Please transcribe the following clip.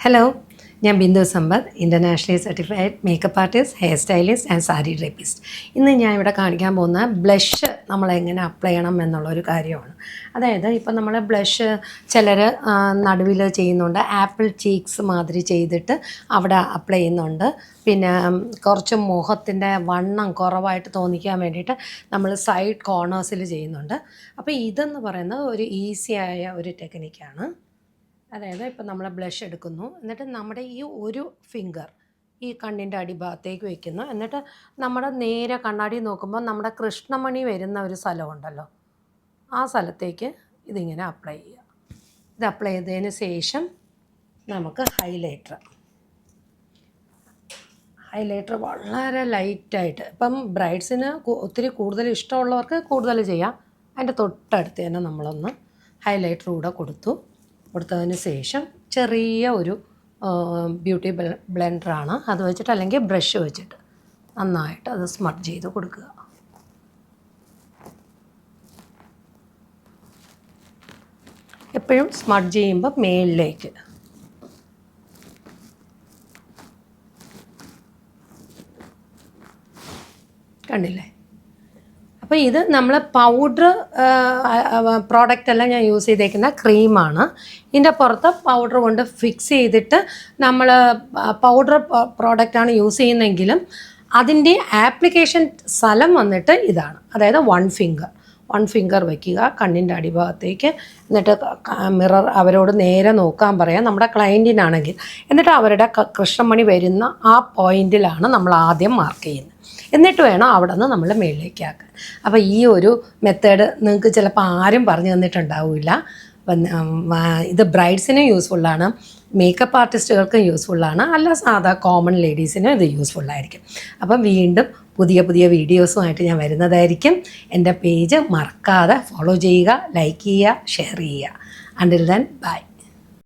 Hello, ഞാൻ Bindu Sampath, internationally certified makeup artist, hair stylist and sari drapist. ഇന്ന് ഞാൻ ഇവിടെ കാണിക്കാൻ പോകുന്ന ബ്ലഷ് നമ്മളെങ്ങനെ അപ്ലൈ ചെയ്യണം എന്നുള്ളൊരു കാര്യമാണ്. അതായത് ഇപ്പം നമ്മൾ ബ്ലഷ് ചിലർ നടുവിൽ ചെയ്യുന്നുണ്ട്, ആപ്പിൾ ചീക്സ് മാതിരി ചെയ്തിട്ട് അവിടെ അപ്ലൈ ചെയ്യുന്നുണ്ട്. പിന്നെ കുറച്ച് മുഖത്തിൻ്റെ വണ്ണം കുറവായിട്ട് തോന്നിക്കാൻ വേണ്ടിയിട്ട് നമ്മൾ സൈഡ് കോർണേഴ്സിൽ ചെയ്യുന്നുണ്ട്. അപ്പോൾ ഇതെന്ന് പറയുന്നത് ഒരു ഈസിയായ ഒരു ടെക്നിക്കാണ്. അതായത് ഇപ്പം നമ്മൾ ബ്ലഷ് എടുക്കുന്നു, എന്നിട്ട് നമ്മുടെ ഈ ഒരു ഫിംഗർ ഈ കണ്ണിൻ്റെ അടിഭാഗത്തേക്ക് വയ്ക്കുന്നു. എന്നിട്ട് നമ്മുടെ നേരെ കണ്ണാടി നോക്കുമ്പോൾ നമ്മുടെ കൃഷ്ണമണി വരുന്ന ഒരു സ്ഥലമുണ്ടല്ലോ, ആ സ്ഥലത്തേക്ക് ഇതിങ്ങനെ അപ്ലൈ ചെയ്യുക. ഇത് അപ്ലൈ ചെയ്തതിന് ശേഷം നമുക്ക് ഹൈലൈറ്റർ വളരെ ലൈറ്റായിട്ട്, ഇപ്പം ബ്രൈഡ്സിന് ഒത്തിരി കൂടുതൽ ഇഷ്ടമുള്ളവർക്ക് കൂടുതൽ ചെയ്യാം. അതിൻ്റെ തൊട്ടടുത്ത് തന്നെ നമ്മളൊന്ന് ഹൈലൈറ്റർ കൂടെ കൊടുത്തതിന് ശേഷം ചെറിയ ഒരു ബ്യൂട്ടി ബ്ലെൻഡറാണ് അത് വെച്ചിട്ട്, അല്ലെങ്കിൽ ബ്രഷ് വെച്ചിട്ട് നന്നായിട്ട് അത് സ്മഡ് ചെയ്ത് കൊടുക്കുക. എപ്പോഴും സ്മഡ് ചെയ്യുമ്പോൾ മേളിലേക്ക് കണ്ടില്ലേ. അപ്പോൾ ഇത് നമ്മൾ പൗഡർ പ്രോഡക്റ്റ് അല്ല ഞാൻ യൂസ് ചെയ്തേക്കുന്ന ക്രീമാണ്. ഇതിൻ്റെ പുറത്ത് പൗഡർ കൊണ്ട് ഫിക്സ് ചെയ്തിട്ട് നമ്മൾ പൗഡർ പ്രോഡക്റ്റാണ് യൂസ് ചെയ്യുന്നതെങ്കിലും അതിൻ്റെ ആപ്ലിക്കേഷൻ സ്ഥലം വന്നിട്ട് ഇതാണ്. അതായത് വൺ ഫിംഗർ വയ്ക്കുക കണ്ണിൻ്റെ അടിഭാഗത്തേക്ക്. എന്നിട്ട് മിറർ അവരോട് നേരെ നോക്കാൻ പറയാം, നമ്മുടെ ക്ലയൻറ്റിനാണെങ്കിൽ. എന്നിട്ട് അവരുടെ കൃഷ്ണമണി വരുന്ന ആ പോയിൻറ്റിലാണ് നമ്മൾ ആദ്യം മാർക്ക് ചെയ്യുന്നത്. എന്നിട്ട് വേണം അവിടെ നിന്ന് നമ്മൾ മേളിലേക്ക് ആക്കാൻ. അപ്പോൾ ഈ ഒരു മെത്തേഡ് നിങ്ങൾക്ക് ചിലപ്പോൾ ആരും പറഞ്ഞു തന്നിട്ടുണ്ടാവില്ല. ഇത് ബ്രൈഡ്സിനും യൂസ്ഫുള്ളാണ്, മേക്കപ്പ് ആർട്ടിസ്റ്റുകൾക്കും യൂസ്ഫുള്ളാണ്, അല്ല സാധാ കോമൺ ലേഡീസിനും ഇത് യൂസ്ഫുള്ളായിരിക്കും. അപ്പം വീണ്ടും പുതിയ വീഡിയോസുമായിട്ട് ഞാൻ വരുന്നതായിരിക്കും. എൻ്റെ പേജ് മറക്കാതെ ഫോളോ ചെയ്യുക, ലൈക്ക് ചെയ്യുക, ഷെയർ ചെയ്യുക. Until then bye.